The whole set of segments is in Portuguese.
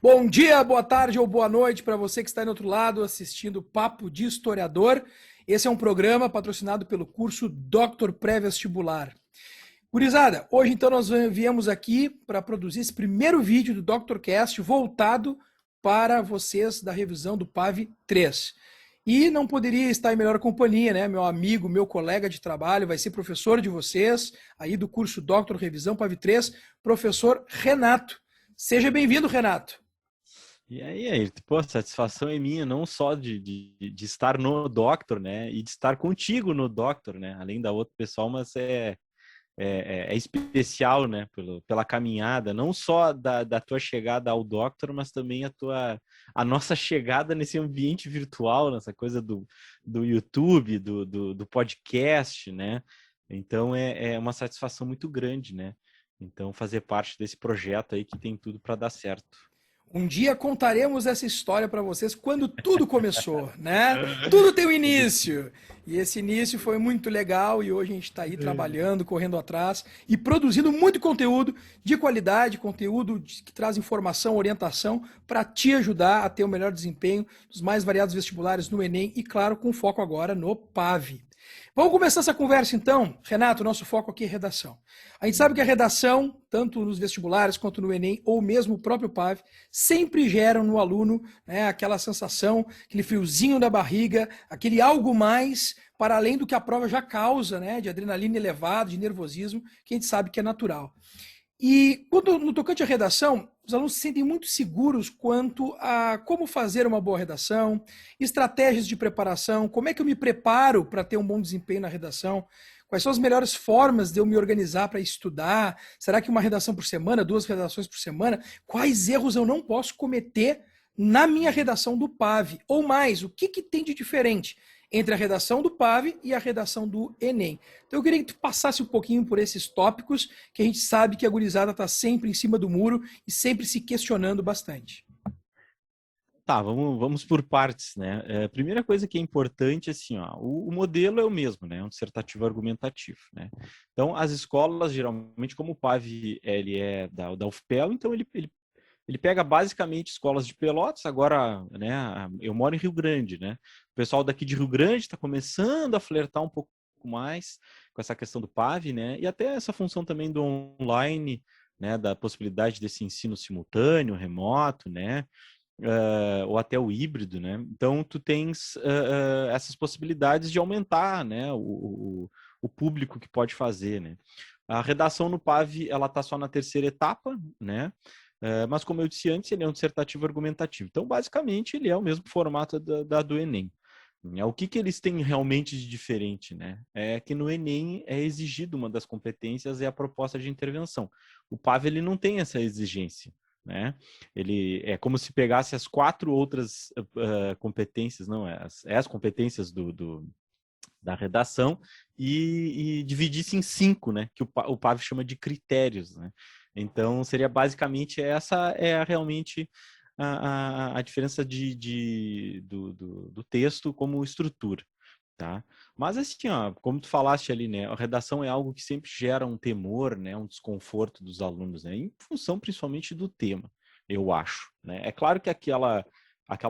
Bom dia, boa tarde ou boa noite para você que está aí do outro lado assistindo Papo de Historiador. Esse é um programa patrocinado pelo curso Dr. Pré-Vestibular. Gurizada, hoje então nós viemos aqui para produzir esse primeiro vídeo do DrCast voltado para vocês da revisão do PAV 3. E não poderia estar em melhor companhia, né? Meu amigo, meu colega de trabalho, vai ser professor de vocês, aí do curso Dr. Revisão PAV 3, professor Renato. Seja bem-vindo, Renato. E aí, pô, a satisfação é minha, não só de estar no Doctor, né? E de estar contigo no Doctor, né? Além da outra pessoal, mas é especial, né? Pela caminhada, não só da tua chegada ao Doctor, mas também a nossa chegada nesse ambiente virtual, nessa coisa do YouTube, do podcast, né? Então é uma satisfação muito grande, né? Então fazer parte desse projeto aí que tem tudo para dar certo. Um dia contaremos essa história para vocês quando tudo começou, né? Tudo tem um início. E esse início foi muito legal e hoje a gente está aí trabalhando, correndo atrás e produzindo muito conteúdo de qualidade, conteúdo que traz informação, orientação para te ajudar a ter o melhor desempenho dos mais variados vestibulares no Enem e, claro, com foco agora no PAV. Vamos começar essa conversa então, Renato. Nosso foco aqui é redação. A gente sabe que a redação, tanto nos vestibulares quanto no Enem, ou mesmo o próprio PAV, sempre geram no aluno, né, aquela sensação, aquele friozinho da barriga, aquele algo mais para além do que a prova já causa, né, de adrenalina elevada, de nervosismo, que a gente sabe que é natural. E quando no tocante à redação, os alunos se sentem muito seguros quanto a como fazer uma boa redação, estratégias de preparação, como é que eu me preparo para ter um bom desempenho na redação, quais são as melhores formas de eu me organizar para estudar, será que uma redação por semana, duas redações por semana, quais erros eu não posso cometer na minha redação do PAV, ou mais, o que tem de diferente entre a redação do PAV e a redação do Enem. Então eu queria que tu passasse um pouquinho por esses tópicos, que a gente sabe que a gurizada está sempre em cima do muro e sempre se questionando bastante. Tá, vamos por partes, né? Primeira coisa que é importante, assim, ó, o modelo é o mesmo, né? É um dissertativo argumentativo, né? Então, as escolas, geralmente, como o PAV ele é da UFPEL, então ele pega basicamente escolas de Pelotas, agora, né? Eu moro em Rio Grande, né? O pessoal daqui de Rio Grande está começando a flertar um pouco mais com essa questão do PAV, né? E até essa função também do online, né? Da possibilidade desse ensino simultâneo, remoto, né? Ou até o híbrido, né? Então, tu tens essas possibilidades de aumentar, né, o público que pode fazer, né? A redação no PAV, ela está só na terceira etapa, né? Mas, como eu disse antes, ele é um dissertativo argumentativo. Então, basicamente, ele é o mesmo formato do Enem. O que eles têm realmente de diferente, né? É que no Enem é exigido uma das competências é a proposta de intervenção. O PAV, ele não tem essa exigência, né? Ele é como se pegasse as quatro outras competências, não, as competências da redação e dividisse em cinco, né? Que o PAV chama de critérios, né? Então, seria basicamente essa é realmente a diferença do texto como estrutura. Tá? Mas assim, ó, como tu falaste ali, né, a redação é algo que sempre gera um temor, né, um desconforto dos alunos, né, em função principalmente do tema, eu acho, né? É claro que aquela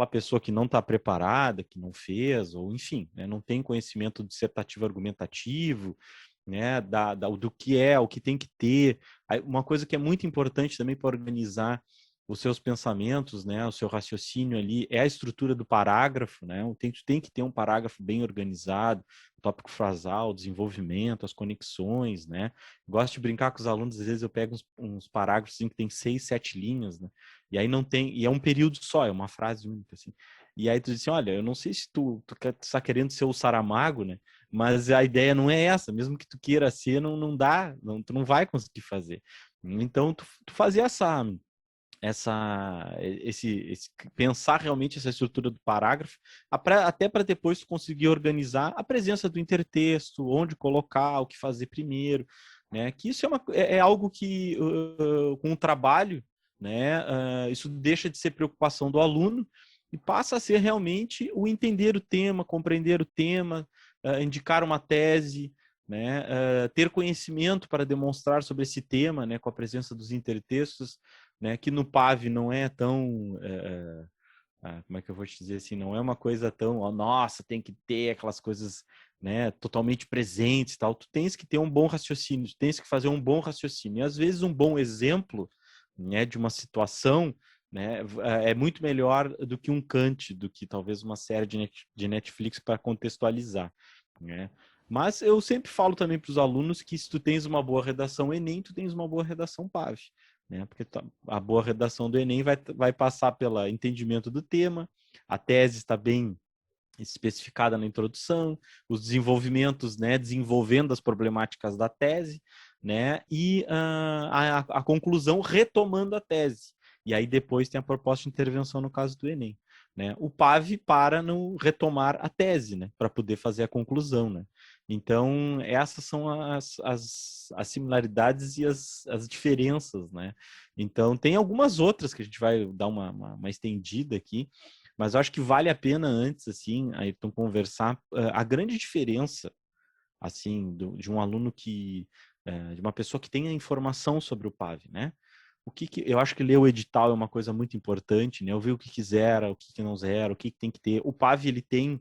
pessoa que não está preparada, que não fez, ou enfim, né, não tem conhecimento dissertativo argumentativo, né, do que é, o que tem que ter. Uma coisa que é muito importante também para organizar os seus pensamentos, né, o seu raciocínio ali, é a estrutura do parágrafo, né? Tu tem que ter um parágrafo bem organizado, o tópico frasal, o desenvolvimento, as conexões, né? Gosto de brincar com os alunos, às vezes eu pego uns parágrafos assim, que tem 6, 7 linhas, né? E aí não tem, e é um período só, é uma frase única, assim. E aí tu diz assim, olha, eu não sei se tu está querendo ser o Saramago, né? Mas a ideia não é essa, mesmo que tu queira ser, não dá, tu não vai conseguir fazer. Então, tu fazer pensar realmente essa estrutura do parágrafo, até para depois tu conseguir organizar a presença do intertexto, onde colocar, o que fazer primeiro, né? Que isso é algo que, com o trabalho, né, isso deixa de ser preocupação do aluno e passa a ser realmente o entender o tema, compreender o tema, indicar uma tese, né, ter conhecimento para demonstrar sobre esse tema, né, com a presença dos intertextos, né? Que no PAV não é tão... como é que eu vou te dizer assim? Não é uma coisa tão... nossa, tem que ter aquelas coisas, né, totalmente presentes e tal. Tu tens que ter um bom raciocínio, tu tens que fazer um bom raciocínio. E às vezes um bom exemplo, né, de uma situação, né, é muito melhor do que um Kant, do que talvez uma série de Netflix para contextualizar, né? Mas eu sempre falo também para os alunos que se tu tens uma boa redação Enem, tu tens uma boa redação PAV, né? Porque a boa redação do Enem vai passar pelo entendimento do tema, a tese está bem especificada na introdução, os desenvolvimentos, né, desenvolvendo as problemáticas da tese, né, e a conclusão retomando a tese. E aí depois tem a proposta de intervenção no caso do Enem, né? O PAV para no retomar a tese, né, para poder fazer a conclusão, né? Então, essas são as similaridades e as diferenças, né? Então, tem algumas outras que a gente vai dar uma estendida aqui, mas eu acho que vale a pena antes, assim, Ayrton, conversar a grande diferença, assim, de um aluno de uma pessoa que tenha informação sobre o PAV, né? Eu acho que ler o edital é uma coisa muito importante, né? Ouvir o que zera, o que não zera, o que tem que ter. O PAV, ele tem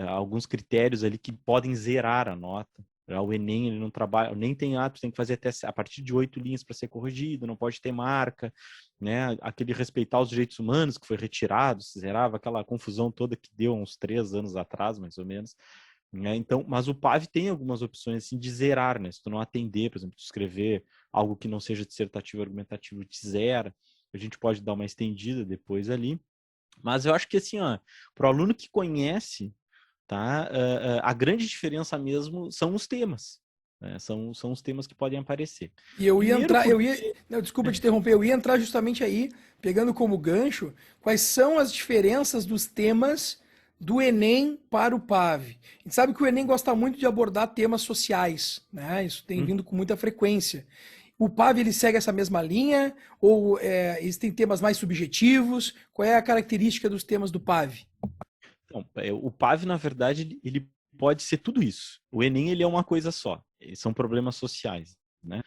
alguns critérios ali que podem zerar a nota. O Enem, ele não trabalha, nem tem atos, tem que fazer até a partir de 8 linhas para ser corrigido, não pode ter marca, né? Aquele respeitar os direitos humanos que foi retirado, se zerava, aquela confusão toda que deu há uns 3 anos atrás, mais ou menos, né? Então, mas o PAV tem algumas opções assim de zerar, né? Se tu não atender, por exemplo, tu escrever algo que não seja dissertativo argumentativo, te zera. A gente pode dar uma estendida depois ali. Mas eu acho que assim, ó, para o aluno que conhece, tá? A grande diferença mesmo são os temas. Né? São os temas que podem aparecer. E eu ia Primeiro, entrar, porque... não, desculpa te interromper, eu ia entrar justamente aí, pegando como gancho, quais são as diferenças dos temas do Enem para o PAV. A gente sabe que o Enem gosta muito de abordar temas sociais, né? Isso tem vindo com muita frequência. O PAV ele segue essa mesma linha ou existem temas mais subjetivos? Qual é a característica dos temas do PAV? Então, o PAV, na verdade, ele pode ser tudo isso. O Enem, ele é uma coisa só. São problemas sociais, né?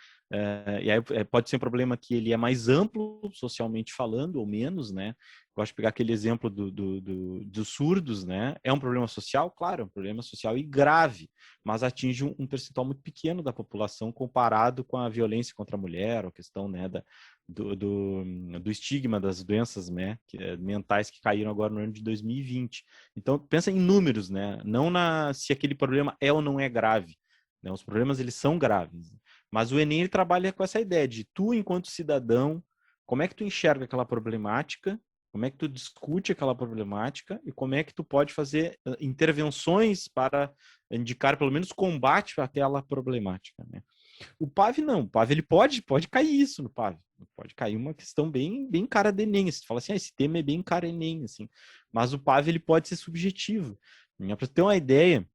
E aí pode ser um problema que ele é mais amplo, socialmente falando, ou menos, né? Gosto de pegar aquele exemplo dos surdos, né? É um problema social? Claro, é um problema social e grave, mas atinge um percentual muito pequeno da população comparado com a violência contra a mulher, a questão, né, do estigma das doenças, né, mentais que caíram agora no ano de 2020. Então, pensa em números, né? Não se aquele problema é ou não é grave. Né? Os problemas, eles são graves. Mas o Enem, ele trabalha com essa ideia de tu, enquanto cidadão, como é que tu enxerga aquela problemática, como é que tu discute aquela problemática e como é que tu pode fazer intervenções para indicar, pelo menos, combate àquela problemática, né? O PAV não. O PAV, ele pode cair isso no PAV. Pode cair uma questão bem cara de Enem. Você fala assim, esse tema é bem cara Enem, assim. Mas o PAV, ele pode ser subjetivo. Para ter uma ideia,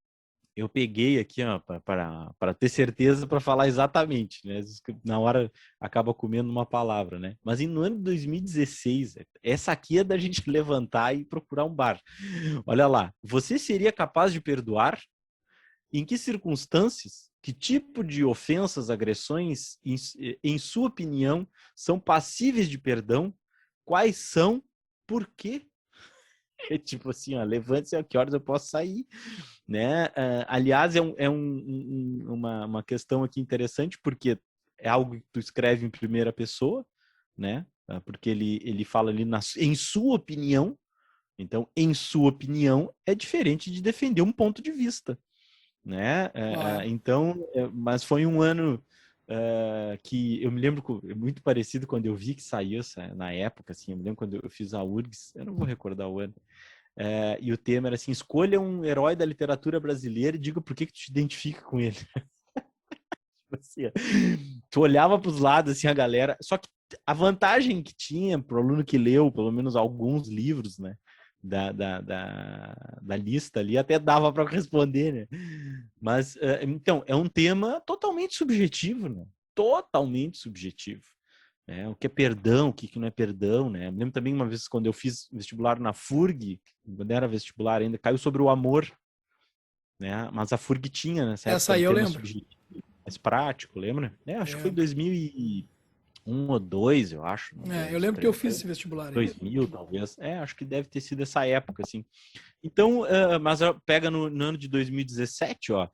eu peguei aqui, ó, para ter certeza, para falar exatamente, né? Na hora acaba comendo uma palavra, né? Mas no ano de 2016, essa aqui é da gente levantar e procurar um bar. Olha lá, você seria capaz de perdoar? Em que circunstâncias? Que tipo de ofensas, agressões, em sua opinião, são passíveis de perdão? Quais são? Por quê? É tipo assim, ó, levante-se a que horas eu posso sair, né? Aliás, uma questão aqui interessante, porque é algo que tu escreve em primeira pessoa, né? Porque ele fala ali em sua opinião. Então, em sua opinião, é diferente de defender um ponto de vista, né? Claro. Então, mas foi um ano que eu me lembro muito parecido quando eu vi que saiu na época, assim, eu me lembro quando eu fiz a URGS, eu não vou recordar o ano, e o tema era assim, escolha um herói da literatura brasileira e diga por que tu te identifica com ele. Assim, tu olhava para os lados, assim, a galera, só que a vantagem que tinha para o aluno que leu, pelo menos alguns livros, né, da lista ali, até dava para responder, né? Mas, então, é um tema totalmente subjetivo, né? Totalmente subjetivo. Né? O que é perdão, o que não é perdão, né? Eu me lembro também uma vez quando eu fiz vestibular na FURG, quando era vestibular ainda, caiu sobre o amor, né? Mas a FURG tinha nessa Essa época aí um eu tema lembro. subjetivo, mais prático, lembra? Acho que foi em Lembro. um ou dois, eu acho. Eu lembro que eu fiz esse vestibular aí. 2000, talvez. Acho que deve ter sido essa época, assim. Então, mas pega no ano de 2017, ó.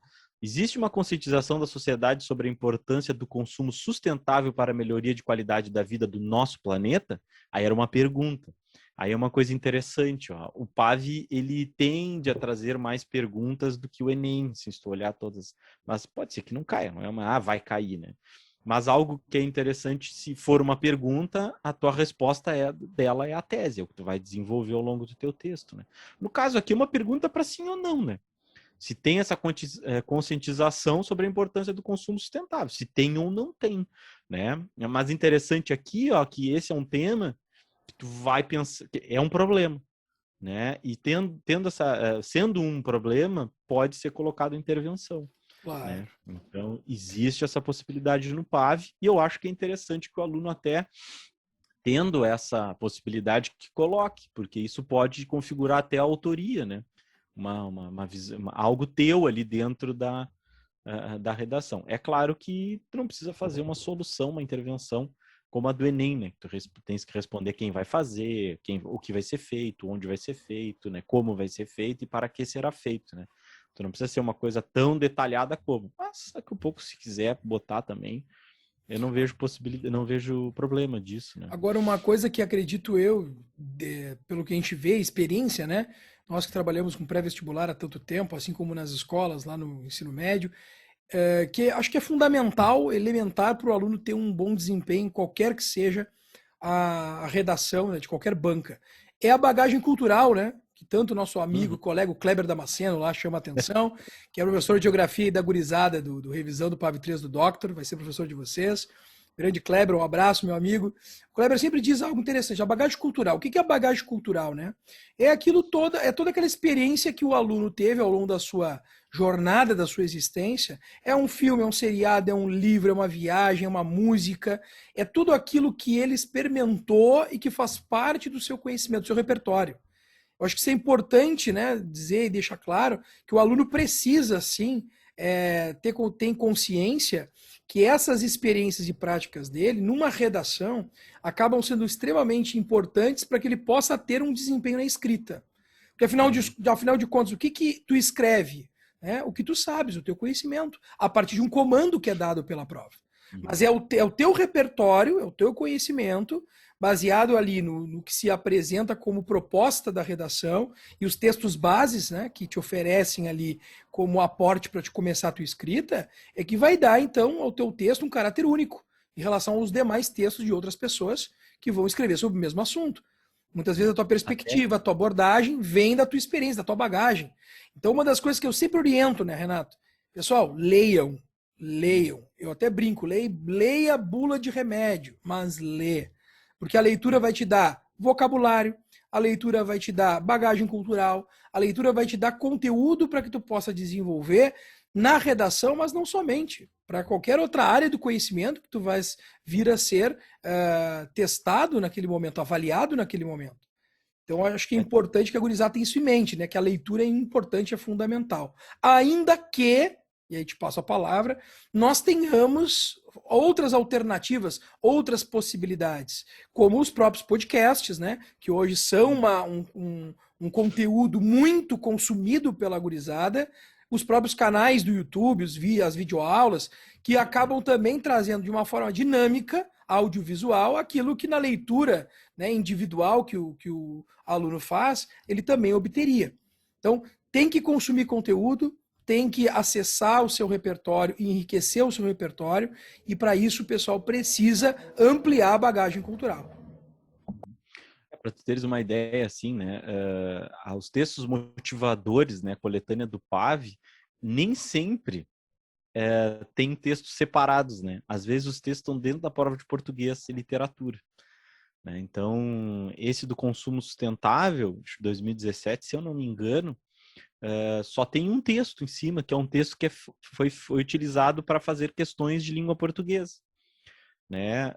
Existe uma conscientização da sociedade sobre a importância do consumo sustentável para a melhoria de qualidade da vida do nosso planeta? Aí era uma pergunta. Aí é uma coisa interessante, ó. O PAV, ele tende a trazer mais perguntas do que o Enem, se tu olhar todas. Mas pode ser que não caia, não é uma, vai cair, né? Mas algo que é interessante, se for uma pergunta, a tua resposta dela é a tese, é o que tu vai desenvolver ao longo do teu texto, né? No caso aqui, uma pergunta para sim ou não, né? Se tem essa conscientização sobre a importância do consumo sustentável, se tem ou não tem, né? Mas interessante aqui, ó, que esse é um tema que tu vai pensar, é um problema, né? E sendo um problema, pode ser colocado intervenção. Claro. Né? Então, existe essa possibilidade no PAV, e eu acho que é interessante que o aluno até tendo essa possibilidade que coloque, porque isso pode configurar até a autoria, né? Algo teu ali dentro da redação. É claro que tu não precisa fazer uma solução, uma intervenção como a do Enem, né? Tu tens que responder quem vai fazer, o que vai ser feito, onde vai ser feito, né? Como vai ser feito e para que será feito, né? Tu não precisa ser uma coisa tão detalhada como, mas daqui a pouco, se quiser botar também, eu não vejo possibilidade, não vejo problema disso, né? Agora, uma coisa que acredito eu, pelo que a gente vê, experiência, né? Nós que trabalhamos com pré-vestibular há tanto tempo, assim como nas escolas, lá no ensino médio, que acho que é fundamental, elementar para o aluno ter um bom desempenho, qualquer que seja a redação, né, de qualquer banca. É a bagagem cultural, né? Que tanto o nosso amigo, colega, o Kleber Damasceno, lá chama atenção, que é professor de geografia e da gurizada do revisão do PAV 3 do Doctor, vai ser professor de vocês. Grande Kleber, um abraço, meu amigo. O Kleber sempre diz algo interessante, a bagagem cultural. O que é a bagagem cultural, né? É toda aquela experiência que o aluno teve ao longo da sua jornada, da sua existência. É um filme, é um seriado, é um livro, é uma viagem, é uma música, é tudo aquilo que ele experimentou e que faz parte do seu conhecimento, do seu repertório. Eu acho que isso é importante, né, dizer e deixar claro que o aluno precisa, sim, ter consciência que essas experiências e práticas dele, numa redação, acabam sendo extremamente importantes para que ele possa ter um desempenho na escrita. Porque, afinal de contas, o que tu escreve? O que tu sabes, o teu conhecimento, a partir de um comando que é dado pela prova. Mas é o teu repertório, é o teu conhecimento, baseado ali no que se apresenta como proposta da redação e os textos bases, né, que te oferecem ali como aporte para te começar a tua escrita, é que vai dar, então, ao teu texto um caráter único em relação aos demais textos de outras pessoas que vão escrever sobre o mesmo assunto. Muitas vezes a tua perspectiva, a tua abordagem vem da tua experiência, da tua bagagem. Então, uma das coisas que eu sempre oriento, né, Renato? Pessoal, leiam. Eu até brinco, leia a bula de remédio, mas lê. Porque a leitura vai te dar vocabulário, a leitura vai te dar bagagem cultural, a leitura vai te dar conteúdo para que tu possa desenvolver na redação, mas não somente, para qualquer outra área do conhecimento que tu vais vir a ser testado naquele momento, avaliado naquele momento. Então, eu acho que é importante que a gurizada tenha isso em mente, né? Que a leitura é importante, é fundamental. Ainda que, e aí te passo a palavra, nós tenhamos outras alternativas, outras possibilidades, como os próprios podcasts, né? Que hoje são um conteúdo muito consumido pela gurizada, os próprios canais do YouTube, as videoaulas, que acabam também trazendo de uma forma dinâmica, audiovisual, aquilo que na leitura, né, individual que o aluno faz, ele também obteria. Então, tem que consumir conteúdo, tem que acessar o seu repertório e enriquecer o seu repertório, e para isso o pessoal precisa ampliar a bagagem cultural. Para tu teres uma ideia, assim, né, os textos motivadores, né, coletânea do PAV, nem sempre tem textos separados, né? Às vezes os textos estão dentro da prova de português e literatura. Né? Então, esse do consumo sustentável, de 2017, se eu não me engano, só tem um texto em cima, que é um texto que foi utilizado para fazer questões de língua portuguesa. Né?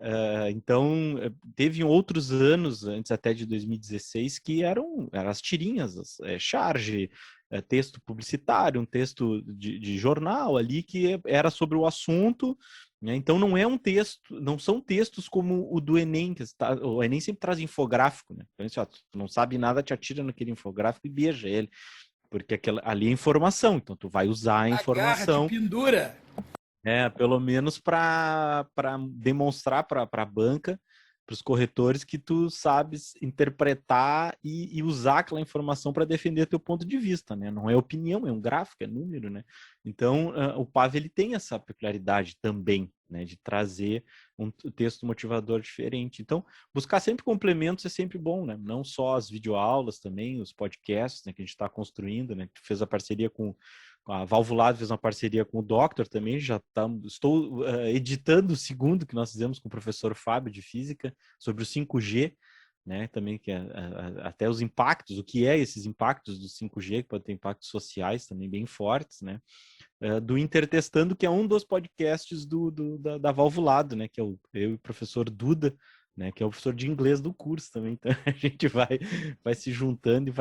Então, teve outros anos, antes até de 2016, que eram as tirinhas, charge, texto publicitário, um texto de jornal ali que era sobre o assunto né? Então não é um texto, não são textos como o do Enem, o Enem sempre traz infográfico, né? Então, assim, ó, tu não sabe nada, te atira naquele infográfico e beija ele, porque ali é informação, então tu vai usar a Agarra, te informação, pendura. pelo menos para demonstrar para a banca, para os corretores, que tu sabes interpretar e usar aquela informação para defender teu ponto de vista, né? Não é opinião, é um gráfico, é número, né? Então, o PAV ele tem essa peculiaridade também, né? De trazer um texto motivador diferente. Então, buscar sempre complementos é sempre bom, né? Não só as videoaulas também, os podcasts, né, que a gente está construindo, né? Tu fez a parceria com a Valvulado, fez uma parceria com o Doctor também, estou editando o segundo que nós fizemos com o professor Fábio de Física, sobre o 5G, né, também, que até os impactos, o que é esses impactos do 5G, que pode ter impactos sociais também bem fortes, né, do Intertestando, que é um dos podcasts da Valvulado, né, que é eu e o professor Duda, né, que é o professor de inglês do curso também, então a gente vai se juntando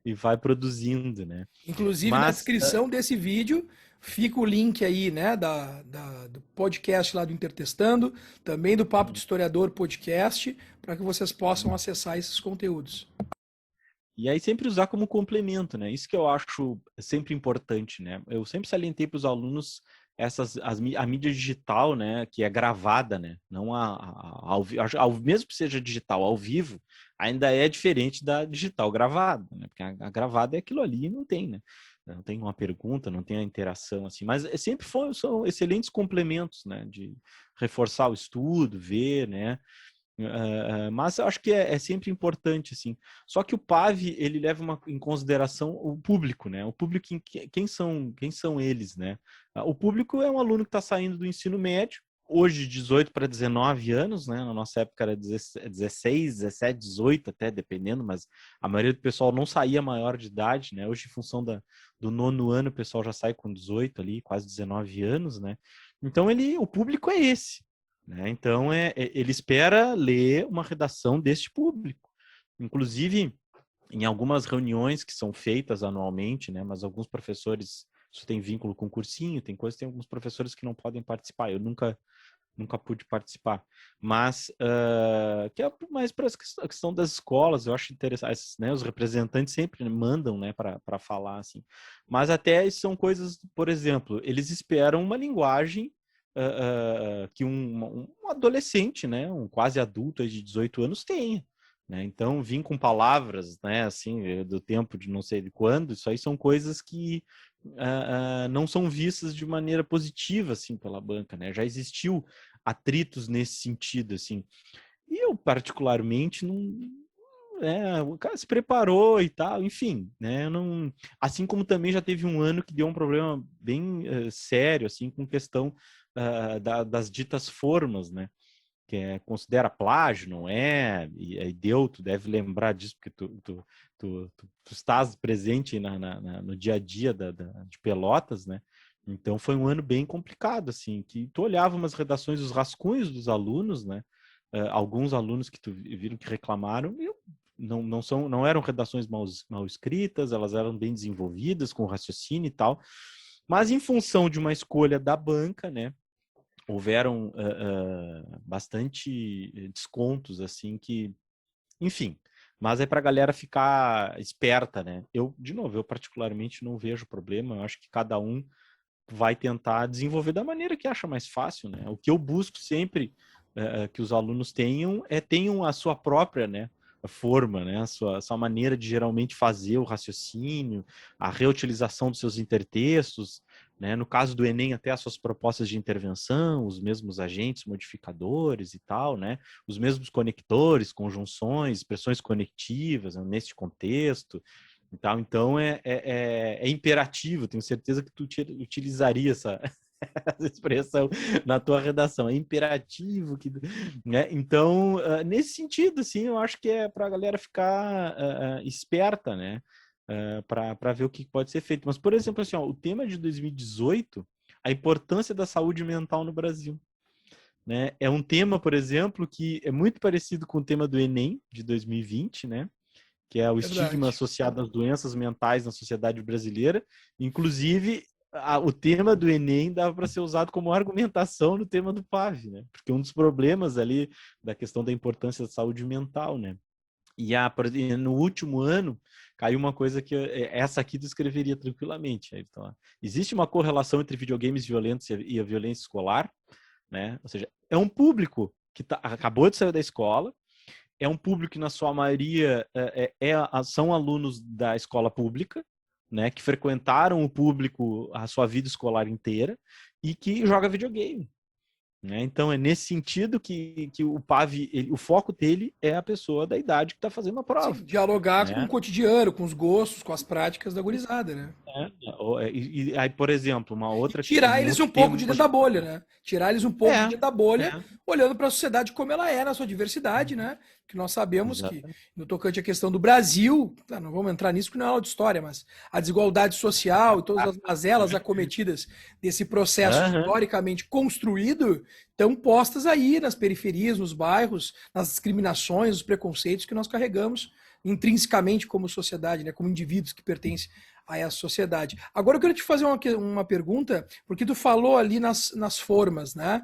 e vai produzindo, né. Inclusive, na Mas descrição desse vídeo fica o link aí, né, do podcast lá do Intertestando, também do Papo de Historiador podcast, para que vocês possam acessar esses conteúdos. E aí sempre usar como complemento, né? Isso que eu acho sempre importante, né? Eu sempre salientei para os alunos a mídia digital, né? Que é gravada, né? Não mesmo que seja digital, ao vivo, ainda é diferente da digital gravada, né? Porque a gravada é aquilo ali e não tem, né? Não tem uma pergunta, não tem a interação assim, mas são excelentes complementos, né? De reforçar o estudo, ver, né? Mas eu acho que é sempre importante, assim. Só que o PAV, ele leva em consideração o público, né? O público, quem são eles, né? O público é um aluno que está saindo do ensino médio, hoje 18 para 19 anos, né? Na nossa época era 16, 17, 18 até, dependendo, mas a maioria do pessoal não saía maior de idade, né? Hoje, em função do nono ano, o pessoal já sai com 18 ali, quase 19 anos, né? Então, o público é esse, né? Então, ele espera ler uma redação deste público. Inclusive, em algumas reuniões que são feitas anualmente, né? Mas alguns professores, isso tem vínculo com cursinho, tem alguns professores que não podem participar. Eu nunca pude participar. Mas, que é mais para a questão das escolas, eu acho interessante, né? Os representantes sempre mandam, né, para falar, assim. Mas até são coisas, por exemplo, eles esperam uma linguagem que um adolescente, né, um quase adulto de 18 anos tenha, né? Então, vir com palavras, né, assim, do tempo de não sei de quando, isso aí são coisas que não são vistas de maneira positiva, assim, pela banca, né? Já existiu atritos nesse sentido, assim. E eu, particularmente, não... o cara se preparou e tal, enfim, né? Não, assim como também já teve um ano que deu um problema bem sério, assim, com questão das ditas formas, né? Que considera plágio, não é? E tu deve lembrar disso, porque tu estás presente no dia a dia de Pelotas, né? Então foi um ano bem complicado, assim, que tu olhava umas redações, os rascunhos dos alunos, né? Alguns alunos que tu viram que reclamaram, não eram redações mal escritas, elas eram bem desenvolvidas, com raciocínio e tal, mas em função de uma escolha da banca, né? Houveram bastante descontos, assim, que, enfim, mas é para a galera ficar esperta, né? De novo, eu particularmente não vejo problema, eu acho que cada um vai tentar desenvolver da maneira que acha mais fácil, né? O que eu busco sempre que os alunos tenham a sua própria, né, forma, né, a sua maneira de geralmente fazer o raciocínio, a reutilização dos seus intertextos, né? No caso do Enem, até as suas propostas de intervenção, os mesmos agentes modificadores e tal, né? Os mesmos conectores, conjunções, expressões conectivas, né, neste contexto. Então é imperativo, tenho certeza que tu utilizaria essa expressão na tua redação, é imperativo, né? Então, nesse sentido, assim, eu acho que é para a galera ficar esperta, né? Para ver o que pode ser feito. Mas, por exemplo, assim, ó, o tema de 2018, a importância da saúde mental no Brasil. Né? É um tema, por exemplo, que é muito parecido com o tema do Enem de 2020, né? Que é o estigma Verdade. associado às doenças mentais na sociedade brasileira. Inclusive, o tema do Enem dava para ser usado como argumentação no tema do PAV, né? Porque um dos problemas ali da questão da importância da saúde mental, né? No último ano, caiu uma coisa que essa aqui tu escreveria tranquilamente. Então, existe uma correlação entre videogames violentos e a violência escolar, né? Ou seja, é um público que acabou de sair da escola, é um público que, na sua maioria, são alunos da escola pública, né? Que frequentaram o público a sua vida escolar inteira e que joga videogame. Né? Então, é nesse sentido que o PAV, o foco dele é a pessoa da idade que está fazendo a Sim, prova. dialogar com o Né? cotidiano, com os gostos, com as práticas da gurizada, né? E aí, por exemplo, E um tirar eles outro um pouco tema. de dentro da bolha, né? Tirar eles um pouco de É, dentro da bolha, é, olhando para a sociedade como ela é, na sua diversidade, né? Que nós sabemos que, exatamente. no tocante à questão do Brasil, tá, não vamos entrar nisso que não é aula de história, mas a desigualdade social e todas as mazelas acometidas desse processo Aham. historicamente construído estão postas aí nas periferias, nos bairros, nas discriminações, os preconceitos que nós carregamos intrinsecamente como sociedade, né? Como indivíduos que pertencem a essa sociedade. Agora eu quero te fazer uma pergunta, porque tu falou ali nas formas, né?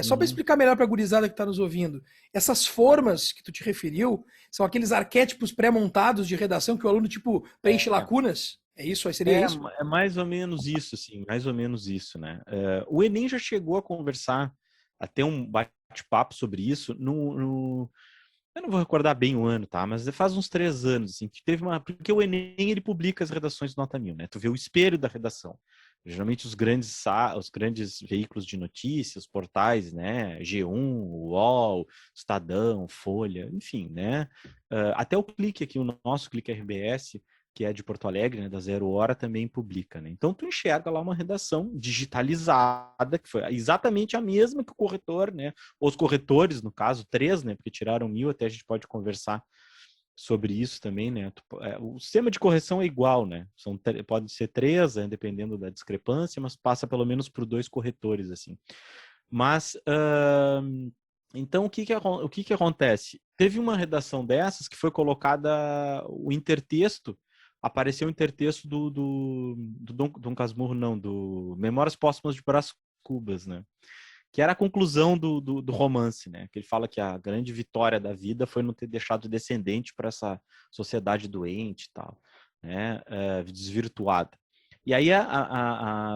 Só para Uhum. explicar melhor para a gurizada que está nos ouvindo, essas formas que tu te referiu são aqueles arquétipos pré-montados de redação que o aluno, tipo, preenche É, lacunas? É isso? Seria é, isso? é mais ou menos isso, assim, mais ou menos isso, né? O Enem já chegou a conversar, a ter um bate-papo sobre isso eu não vou recordar bem o ano, tá? Mas faz uns 3 anos, assim, que teve uma. Porque o Enem, ele publica as redações de nota 1000, né? Tu vê o espelho da redação. Geralmente os grandes veículos de notícias, portais, né? G1, UOL, Estadão, Folha, enfim, né? Até o Clique aqui, o nosso Clique RBS, que é de Porto Alegre, né, da Zero Hora, também publica, né? Então tu enxerga lá uma redação digitalizada, que foi exatamente a mesma que o corretor, né? Os corretores, no caso, 3, né? Porque tiraram 1000, até a gente pode conversar sobre isso também, né? O sistema de correção é igual, né? Pode ser 3, né, dependendo da discrepância, mas passa pelo menos por 2 corretores, assim. Mas, então, o que acontece? Teve uma redação dessas que foi colocada o intertexto, apareceu o intertexto do Dom Casmurro, não, do Memórias Póstumas de Brás Cubas, né? Que era a conclusão do romance, né? Que ele fala que a grande vitória da vida foi não ter deixado descendente para essa sociedade doente e tal, né? Desvirtuada. E aí,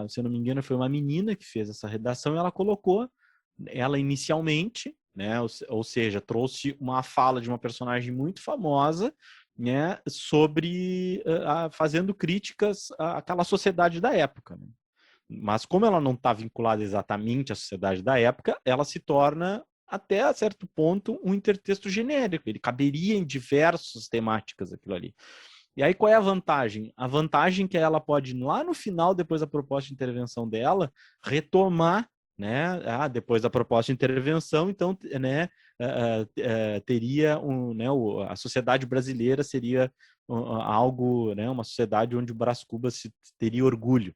se eu não me engano, foi uma menina que fez essa redação e ela colocou ela inicialmente, né? Ou seja, trouxe uma fala de uma personagem muito famosa, né? Sobre fazendo críticas àquela sociedade da época, né? Mas como ela não está vinculada exatamente à sociedade da época, ela se torna, até certo ponto, um intertexto genérico. Ele caberia em diversas temáticas aquilo ali. E aí qual é a vantagem? A vantagem é que ela pode, lá no final, depois da proposta de intervenção dela, retomar, né? Depois da proposta de intervenção, então, né? Teria né? A sociedade brasileira seria algo, né? Uma sociedade onde o Brás Cubas teria orgulho.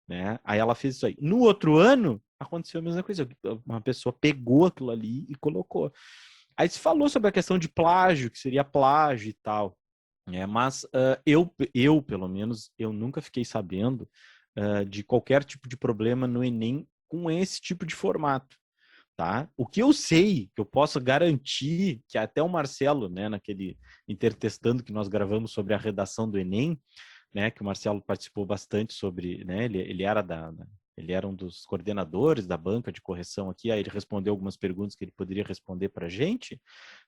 Né? Aí ela fez isso aí. No outro ano, aconteceu a mesma coisa. Uma pessoa pegou aquilo ali e colocou. Aí se falou sobre a questão de plágio, que seria plágio e tal. Mas eu, pelo menos, eu nunca fiquei sabendo de qualquer tipo de problema no Enem com esse tipo de formato. Tá? O que eu sei, que eu posso garantir, que até o Marcelo, né, naquele Intertestando que nós gravamos sobre a redação do Enem, né, que o Marcelo participou bastante sobre, né, ele era um dos coordenadores da banca de correção aqui, aí ele respondeu algumas perguntas que ele poderia responder para a gente,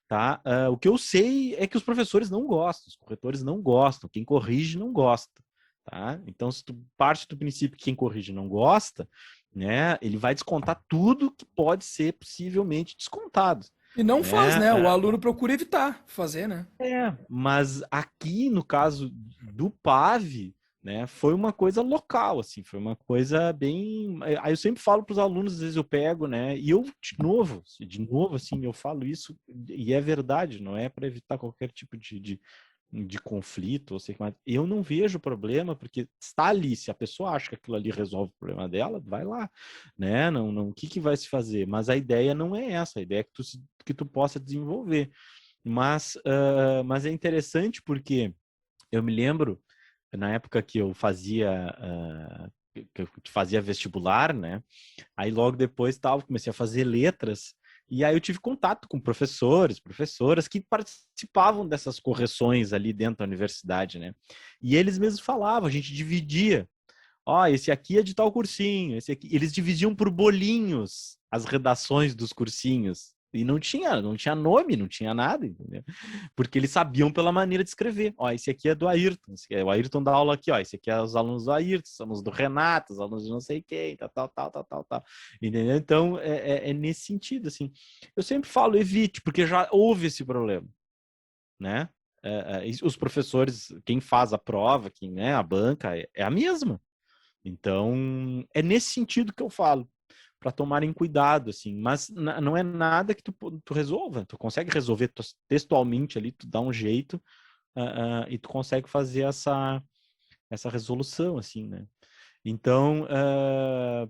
tá? O que eu sei é que os professores não gostam, os corretores não gostam, quem corrige não gosta, tá? Então, se tu parte do princípio que quem corrige não gosta, né, ele vai descontar tudo que pode ser possivelmente descontado, E não faz, né? né? O aluno procura evitar fazer, né? Mas aqui no caso do PAV, né, foi uma coisa local, assim, foi uma coisa bem. Aí eu sempre falo para os alunos, às vezes eu pego, né, e eu de novo, assim, eu falo isso e é verdade, não é para evitar qualquer tipo de conflito, ou sei que mais. Eu não vejo problema, porque está ali, se a pessoa acha que aquilo ali resolve o problema dela, vai lá, né? O que vai se fazer? Mas a ideia não é essa, a ideia é que tu possa desenvolver. Mas é interessante porque eu me lembro, na época que eu fazia que eu fazia vestibular, né? Aí logo depois comecei a fazer letras, e aí eu tive contato com professores, professoras que participavam dessas correções ali dentro da universidade, né? E eles mesmos falavam, a gente dividia. Ó, esse aqui é de tal cursinho, esse aqui. Eles dividiam por bolinhos as redações dos cursinhos. E não tinha nome, não tinha nada, entendeu? Porque eles sabiam pela maneira de escrever. Ó, esse aqui é do Ayrton, o Ayrton dá aula aqui, ó. Esse aqui é os alunos do Ayrton, são os do Renato, os alunos de não sei quem, tal. Entendeu? Então, é nesse sentido, assim. Eu sempre falo, evite, porque já houve esse problema, né? Os professores, quem faz a prova, quem, né, a banca, é a mesma. Então, é nesse sentido que eu falo, para tomarem cuidado, assim. Mas não é nada que tu resolva. Tu consegue resolver textualmente ali, tu dá um jeito e tu consegue fazer essa resolução, assim, né? Então,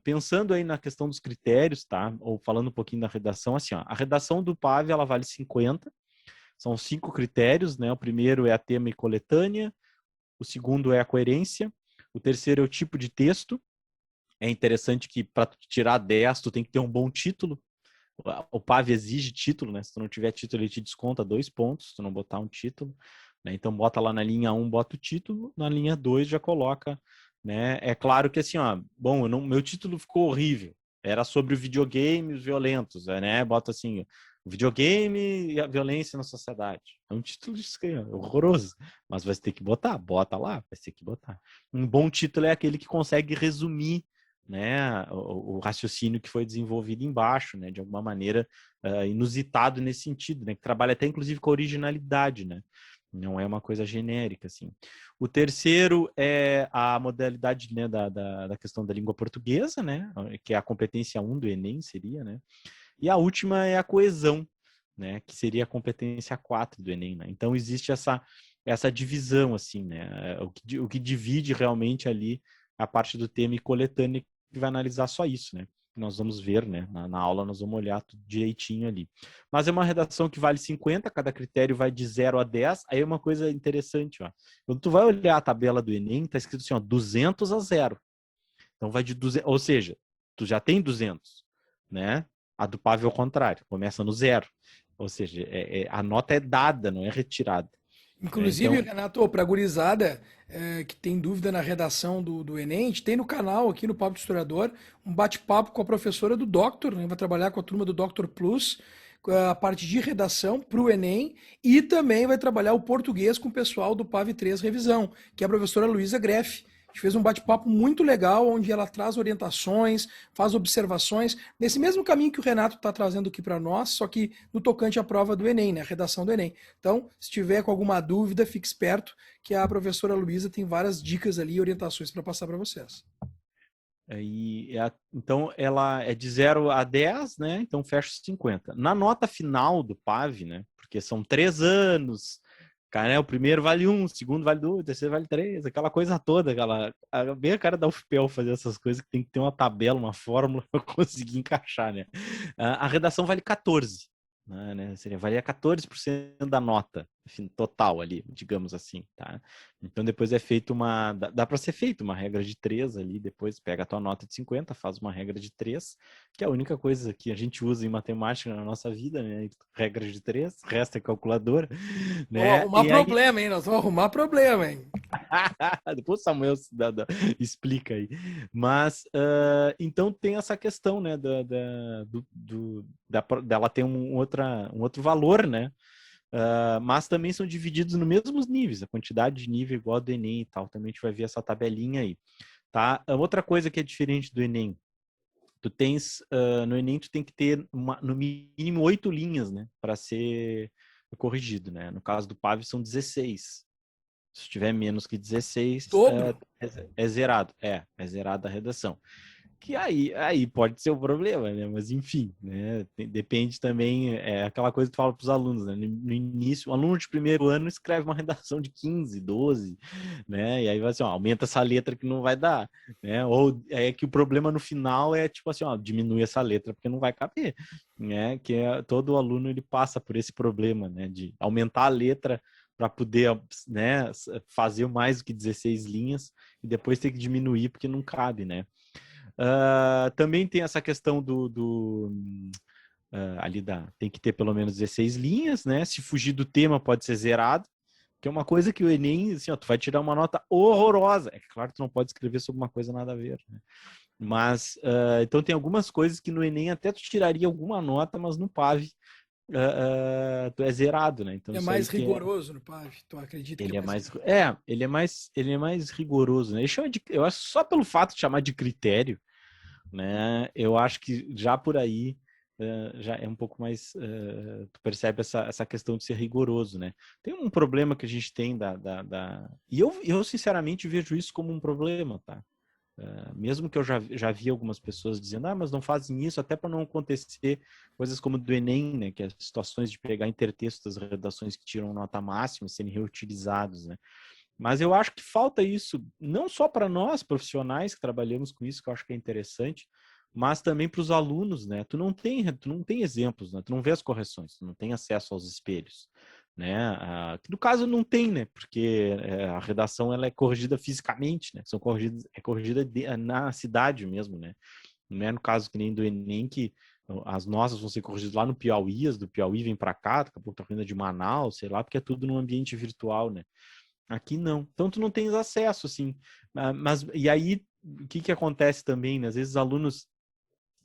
pensando aí na questão dos critérios, tá? Ou falando um pouquinho da redação, assim, ó, a redação do PAV, ela vale 50, são 5 critérios, né? O primeiro é a tema e coletânea, o segundo é a coerência, o terceiro é o tipo de texto. É interessante que para tirar 10, tu tem que ter um bom título. O PAV exige título, né? Se tu não tiver título, ele te desconta 2 pontos, se tu não botar um título. Né? Então, bota lá na linha 1, bota o título, na linha 2 já coloca, né? É claro que assim, ó, bom, meu título ficou horrível. Era sobre videogames violentos, né? Bota assim, o videogame e a violência na sociedade. É um título horroroso, mas vai ter que botar, bota lá, vai ter que botar. Um bom título é aquele que consegue resumir, né, o raciocínio que foi desenvolvido embaixo, né, de alguma maneira inusitado nesse sentido, né, que trabalha até inclusive com a originalidade, né, não é uma coisa genérica, assim. O terceiro é a modalidade, né, da questão da língua portuguesa, né, que é a competência 1 do Enem, seria, né, e a última é a coesão, né, que seria a competência 4 do Enem, né, então existe essa divisão, assim, né, o que divide realmente ali a parte do tema e coletânea, que vai analisar só isso, né? Nós vamos ver, né? Na aula nós vamos olhar tudo direitinho ali. Mas é uma redação que vale 50, cada critério vai de 0 a 10. Aí é uma coisa interessante, ó. Quando tu vai olhar a tabela do Enem, tá escrito assim, ó, 200 a 0. Então vai de 200, ou seja, tu já tem 200, né? A do PAV é o contrário, começa no 0. Ou seja, a nota é dada, não é retirada. Inclusive, Então, Renato, para a gurizada que tem dúvida na redação do Enem, a gente tem no canal aqui no Papo do Historiador um bate-papo com a professora do Doctor, né? Vai trabalhar com a turma do Doctor Plus, com a parte de redação para o Enem, e também vai trabalhar o português com o pessoal do PAV 3 Revisão, que é a professora Luísa Greff. A gente fez um bate-papo muito legal, onde ela traz orientações, faz observações, nesse mesmo caminho que o Renato está trazendo aqui para nós, só que no tocante à prova do Enem, né, a redação do Enem. Então, se tiver com alguma dúvida, fique esperto, que a professora Luísa tem várias dicas ali e orientações para passar para vocês. Então, ela é de 0 a 10, né? Então, fecha 50. Na nota final do PAV, né? Porque são 3 anos, cara, né? O primeiro vale 1, o segundo vale 2, o terceiro vale 3, aquela coisa toda, bem a cara da UFPEL fazer essas coisas que tem que ter uma tabela, uma fórmula para conseguir encaixar, né? A redação vale 14, né? Seria, valia 14% da nota total ali, digamos assim, tá? Então depois é feito dá para ser feito uma regra de 3 ali, depois pega a tua nota de 50, faz uma regra de 3, que é a única coisa que a gente usa em matemática na nossa vida, né? Regra de 3, resta é calculadora, Vamos né? arrumar E aí problema, hein? Nós vamos arrumar problema, hein? depois o Samuel explica aí. Mas, então tem essa questão, né, dela ter um outro valor, né? Mas também são divididos nos mesmos níveis, a quantidade de nível igual ao do Enem e tal. Também a gente vai ver essa tabelinha aí, tá? Outra coisa que é diferente do Enem, no Enem tu tem que ter no mínimo 8 linhas, né, para ser corrigido, né? No caso do PAV são 16. Se tiver menos que 16, Dobro. é zerado. É zerada a redação. Que aí pode ser o problema, né? Mas enfim, né? Depende também, aquela coisa que tu fala para os alunos, né? No início, o aluno de primeiro ano escreve uma redação de 15, 12, né? E aí vai assim, ó, aumenta essa letra que não vai dar, né? Ou é que o problema no final é tipo assim, ó, diminui essa letra porque não vai caber, né? Todo aluno ele passa por esse problema, né? De aumentar a letra para poder, né, fazer mais do que 16 linhas e depois ter que diminuir porque não cabe, né? Também tem essa questão ali tem que ter pelo menos 16 linhas, né? Se fugir do tema pode ser zerado, que é uma coisa que o Enem, assim, ó, tu vai tirar uma nota horrorosa. É claro que tu não pode escrever sobre uma coisa nada a ver, né? Mas, então tem algumas coisas que no Enem até tu tiraria alguma nota, mas no PAV tu é zerado, né? Então É isso aí mais que rigoroso no PAV. Tu acredita que é ele é mais mais, rigoroso? ele é mais rigoroso, né? Eu acho só pelo fato de chamar de critério, né? Eu acho que já por aí já é um pouco mais, tu percebe essa questão de ser rigoroso, né? Tem um problema que a gente tem e eu sinceramente vejo isso como um problema, tá? Mesmo que eu já vi algumas pessoas dizendo, mas não fazem isso até para não acontecer coisas como do Enem, né? Que é situações de pegar intertexto das redações que tiram nota máxima e serem reutilizados, né? Mas eu acho que falta isso, não só para nós, profissionais que trabalhamos com isso, que eu acho que é interessante, mas também para os alunos, né? Tu não tem exemplos, né? Tu não vê as correções, tu não tem acesso aos espelhos, né? Que no caso não tem, né? Porque a redação ela é corrigida fisicamente, né? É corrigida na cidade mesmo, né? Não é no caso que nem do Enem, que as nossas vão ser corrigidas lá no Piauí, as do Piauí vem para cá, daqui a pouco tá vindo de Manaus, sei lá, porque é tudo num ambiente virtual, né? Aqui não. Então tu não tens acesso, assim. Mas, e aí, o que acontece também, né? Às vezes os alunos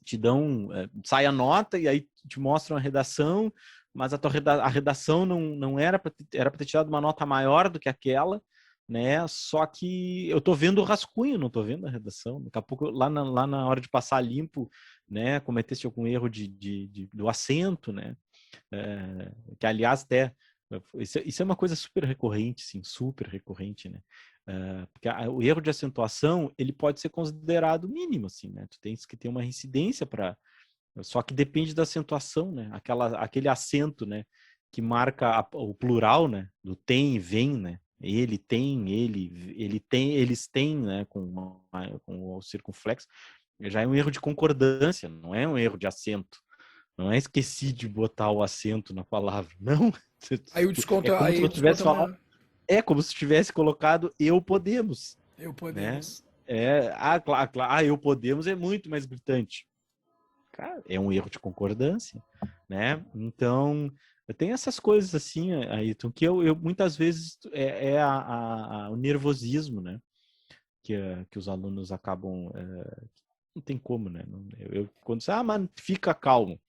te dão, sai a nota e aí te mostram a redação, mas a redação não era para ter tirado uma nota maior do que aquela, né? Só que eu tô vendo o rascunho, não tô vendo a redação. Daqui a pouco, lá na hora de passar limpo, né? Cometesse algum erro do acento, né? Que aliás até isso é uma coisa super recorrente, sim, super recorrente, né? Porque o erro de acentuação ele pode ser considerado mínimo, assim, né? Tu tens que ter uma reincidência para, só que depende da acentuação, né? Aquele acento, né? Que marca o plural, né? Do tem e vem, né? Ele tem, ele tem, eles têm, né? Com o circunflexo, já é um erro de concordância, não é um erro de acento. Não é esqueci de botar o acento na palavra, não. Aí o desconto, É como se aí o eu desconto tivesse é falado, maior. como se tivesse colocado eu podemos, Eu né? podemos. Claro, eu podemos é muito mais gritante. Cara, é um erro de concordância, né? Então, tem essas coisas assim, Ayrton, que eu muitas vezes o nervosismo, né? Que os alunos acabam não tem como, né? Quando você, mano, fica calmo.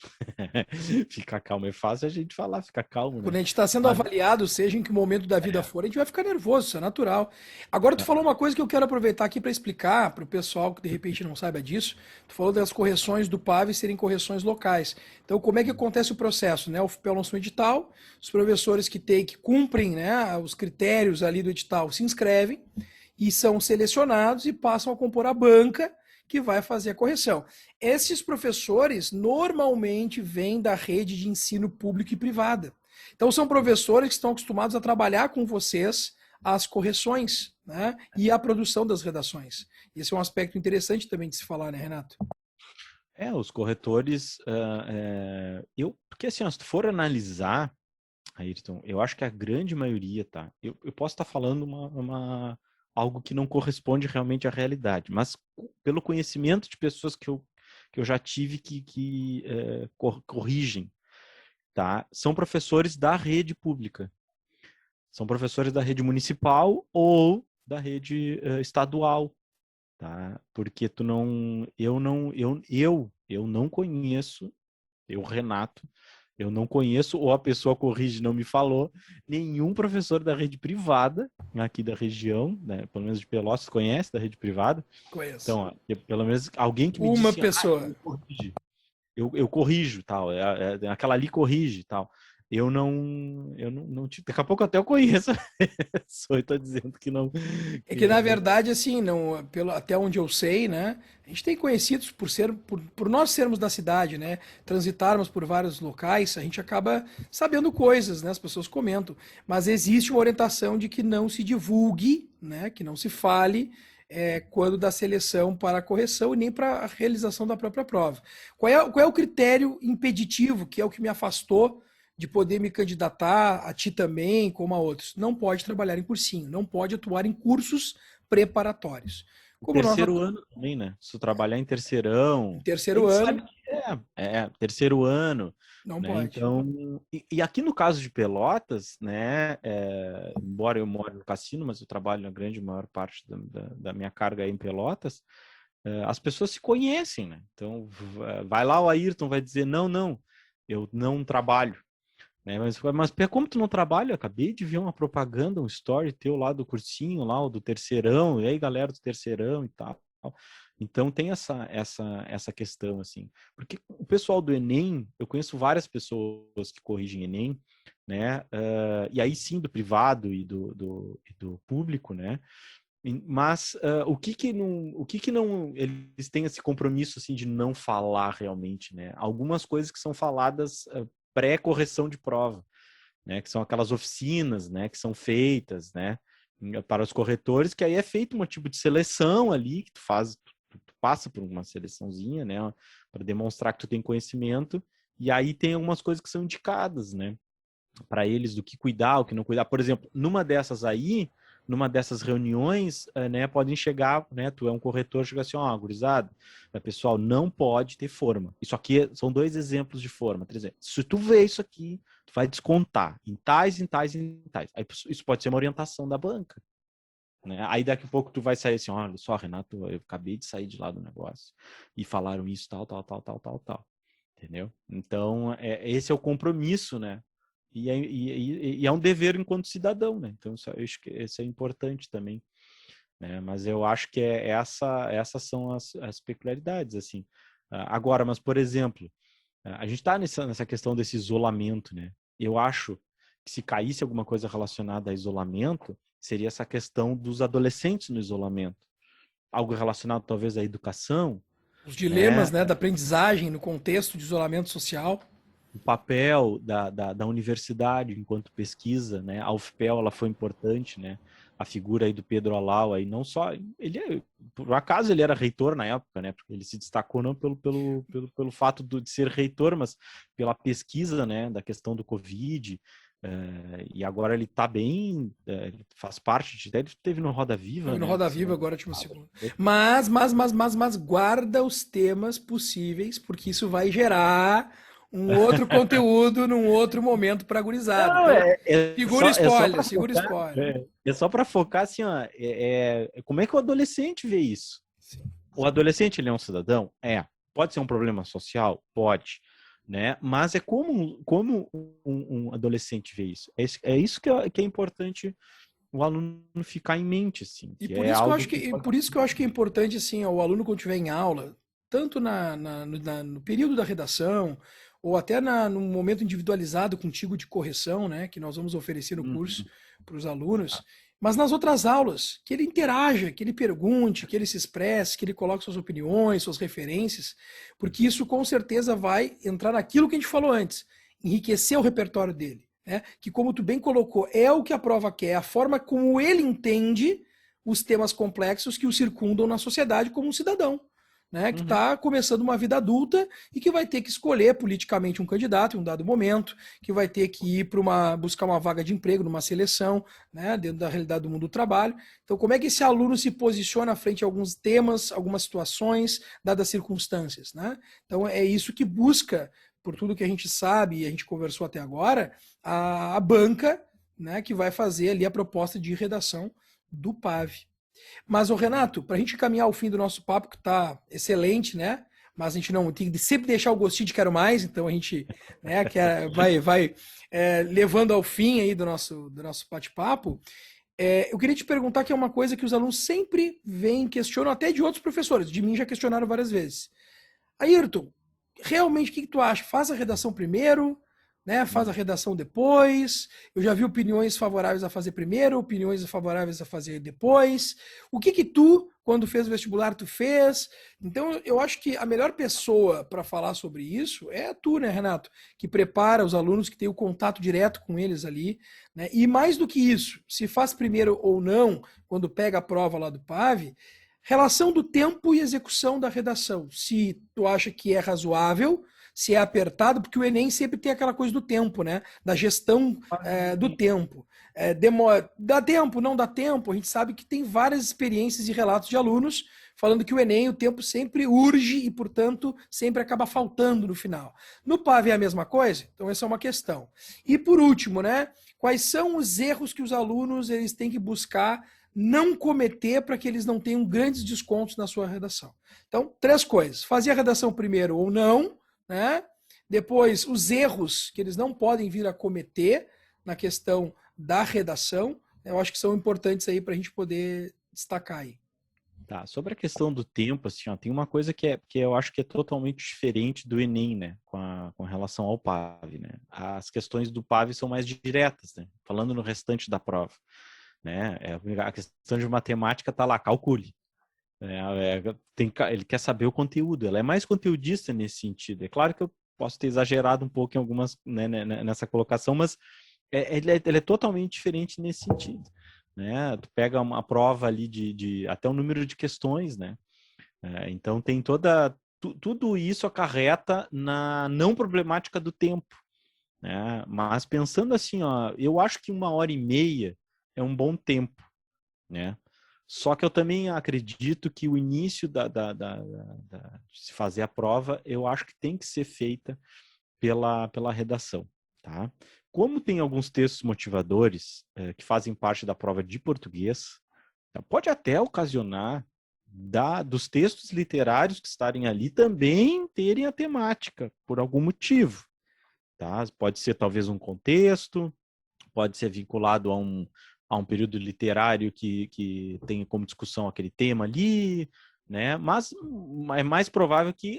Fica calmo. É fácil a gente falar, fica calmo, Quando né? a gente está sendo Mas, avaliado, seja em que momento da vida for, a gente vai ficar nervoso, isso é natural. Agora, tu falou uma coisa que eu quero aproveitar aqui para explicar para o pessoal que de repente não saiba disso. Tu falou das correções do PAV serem correções locais. Então, como é que acontece o processo, né? O FIPEL lança um edital, os professores que cumprem, né, os critérios ali do edital se inscrevem e são selecionados e passam a compor a banca que vai fazer a correção. Esses professores normalmente vêm da rede de ensino público e privada. Então são professores que estão acostumados a trabalhar com vocês as correções, né, e a produção das redações. Esse é um aspecto interessante também de se falar, né, Renato? os corretores, porque assim, ó, se tu for analisar, Ayrton, eu acho que a grande maioria, tá? Eu posso estar falando algo que não corresponde realmente à realidade, mas pelo conhecimento de pessoas que eu já tive que corrigem, tá? São professores da rede pública. São professores da rede municipal ou da rede estadual, tá? Porque eu não conheço, Renato, eu não conheço, ou a pessoa corrige não me falou, nenhum professor da rede privada aqui da região, né, pelo menos de Pelotas, conhece da rede privada. Conheço. Então, pelo menos alguém que me Uma disse, pessoa. eu corrijo, tal, aquela ali corrige, tal. Daqui a pouco até eu conheço, só estou dizendo que não, É que, que na não. verdade, assim, não, até onde eu sei, né? A gente tem conhecidos por nós sermos da cidade, né? Transitarmos por vários locais, a gente acaba sabendo coisas, né? As pessoas comentam. Mas existe uma orientação de que não se divulgue, né? Que não se fale quando da seleção para a correção e nem para a realização da própria prova. Qual é o critério impeditivo, que é o que me afastou de poder me candidatar a ti também, como a outros. Não pode trabalhar em cursinho, não pode atuar em cursos preparatórios. Como nós Terceiro ano também, né? Se tu trabalhar em terceirão, em a terceiro gente ano, sabe que terceiro ano, não né? pode. Então, e aqui no caso de Pelotas, né? Embora eu moro no Cassino, mas eu trabalho na grande maior parte da minha carga aí em Pelotas, as pessoas se conhecem, né? Então, vai lá o Ayrton, vai dizer, não, eu não trabalho. Né? Mas como tu não trabalha? Eu acabei de ver uma propaganda, um story teu lá do cursinho, lá, do terceirão, e aí galera do terceirão e tal. Então tem essa questão, assim. Porque o pessoal do Enem, eu conheço várias pessoas que corrigem Enem, né? E aí sim, do privado e do público, né? Mas o que não eles têm esse compromisso assim de não falar realmente, né? Algumas coisas que são faladas pré-correção de prova, né? Que são aquelas oficinas, né? Que são feitas, né? Para os corretores, que aí é feito um tipo de seleção ali que tu faz, tu passa por uma seleçãozinha, né? Para demonstrar que tu tem conhecimento. E aí tem algumas coisas que são indicadas, né? Para eles do que cuidar, o que não cuidar. Por exemplo, numa dessas reuniões, né, podem chegar, né, tu é um corretor, chega assim, ó, gurizada, pessoal, não pode ter forma. Isso aqui são 2 exemplos de forma. 3 exemplos. Se tu vê isso aqui, tu vai descontar em tais, em tais, em tais. Aí, isso pode ser uma orientação da banca. Né? Aí daqui a pouco tu vai sair assim, olha só, Renato, eu acabei de sair de lá do negócio e falaram isso, tal. Entendeu? Então, esse é o compromisso, né? E é um dever enquanto cidadão, né? Então, eu acho que isso é importante também, né? Mas eu acho que essas são as peculiaridades, assim. Agora, mas, por exemplo, a gente está nessa questão desse isolamento, né? Eu acho que se caísse alguma coisa relacionada a isolamento, seria essa questão dos adolescentes no isolamento. Algo relacionado, talvez, à educação, Os né? dilemas, né, da aprendizagem no contexto de isolamento social. O papel da universidade enquanto pesquisa, né? A UFPEL, ela foi importante, né? A figura aí do Pedro Alau aí, não só por acaso ele era reitor na época, né? Porque ele se destacou não pelo fato de ser reitor, mas pela pesquisa, né? Da questão do Covid. E agora ele está bem, ele faz parte ele teve no Roda Viva, No né? Roda Viva agora, último segundo. Mas guarda os temas possíveis, porque isso vai gerar um outro conteúdo num outro momento para a gurizada. Não, Então, é só segura spoiler. é só para focar assim, ó, como é que o adolescente vê isso? Sim. O adolescente, ele é um cidadão? Pode ser um problema social? Pode, né? Mas como um adolescente vê isso? É isso que é importante o aluno ficar em mente, assim, E que por é isso que eu algo acho que que, pode... por isso que eu acho que é importante assim, ó, o aluno quando estiver em aula, tanto no período da redação, ou até no momento individualizado contigo de correção, né, que nós vamos oferecer no curso Uhum. para os alunos, mas nas outras aulas, que ele interaja, que ele pergunte, que ele se expresse, que ele coloque suas opiniões, suas referências, porque isso com certeza vai entrar naquilo que a gente falou antes, enriquecer o repertório dele. Né? Que, como tu bem colocou, é o que a prova quer, a forma como ele entende os temas complexos que o circundam na sociedade como um cidadão, né? Que Uhum. está começando uma vida adulta e que vai ter que escolher politicamente um candidato em um dado momento, que vai ter que ir para buscar uma vaga de emprego numa seleção, né? Dentro da realidade do mundo do trabalho. Então, como é que esse aluno se posiciona frente a alguns temas, algumas situações, dadas as circunstâncias, né? Então, é isso que busca, por tudo que a gente sabe e a gente conversou até agora, a banca, né, que vai fazer ali a proposta de redação do PAV. Mas, o Renato, para a gente caminhar ao fim do nosso papo, que está excelente, né? Mas a gente não tem que sempre deixar o gostinho de quero mais, então a gente, né, vai levando ao fim aí do nosso bate-papo. Eu queria te perguntar que é uma coisa que os alunos sempre vêm, questionam, até de outros professores, de mim já questionaram várias vezes. Ayrton, realmente o que tu acha? Faz a redação primeiro, né? Faz a redação depois. Eu já vi opiniões favoráveis a fazer primeiro, opiniões favoráveis a fazer depois. O que tu, quando fez o vestibular, tu fez? Então, eu acho que a melhor pessoa para falar sobre isso é tu, né, Renato? Que prepara os alunos, que tem o contato direto com eles ali, né? E mais do que isso, se faz primeiro ou não, quando pega a prova lá do PAV, relação do tempo e execução da redação. Se tu acha que é razoável, se é apertado, porque o Enem sempre tem aquela coisa do tempo, né? Da gestão do tempo. Dá tempo, não dá tempo, a gente sabe que tem várias experiências e relatos de alunos falando que o Enem, o tempo sempre urge e, portanto, sempre acaba faltando no final. No PAV é a mesma coisa? Então essa é uma questão. E por último, né? Quais são os erros que os alunos eles têm que buscar não cometer para que eles não tenham grandes descontos na sua redação? Então, 3 coisas. Fazer a redação primeiro ou não, né? Depois, os erros que eles não podem vir a cometer na questão da redação, eu acho que são importantes aí para a gente poder destacar aí. Tá, sobre a questão do tempo, assim, ó, tem uma coisa que eu acho que é totalmente diferente do Enem, né, com relação ao PAV, né. As questões do PAV são mais diretas, né, falando no restante da prova, né, a questão de matemática tá lá, calcule. Ele quer saber o conteúdo, ela é mais conteudista nesse sentido. É claro que eu posso ter exagerado um pouco em algumas, né, nessa colocação, mas ele é totalmente diferente nesse sentido. Né? Tu pega uma prova ali de até o número de questões, né? Então tem tudo isso acarreta na não problemática do tempo, né? Mas pensando assim, ó, eu acho que 1h30 é um bom tempo, né? Só que eu também acredito que o início de se fazer a prova, eu acho que tem que ser feita pela redação, tá? Como tem alguns textos motivadores que fazem parte da prova de português, pode até ocasionar dos textos literários que estarem ali também terem a temática, por algum motivo, tá? Pode ser talvez um contexto, pode ser vinculado a um período literário que tem como discussão aquele tema ali, né? Mas é mais provável que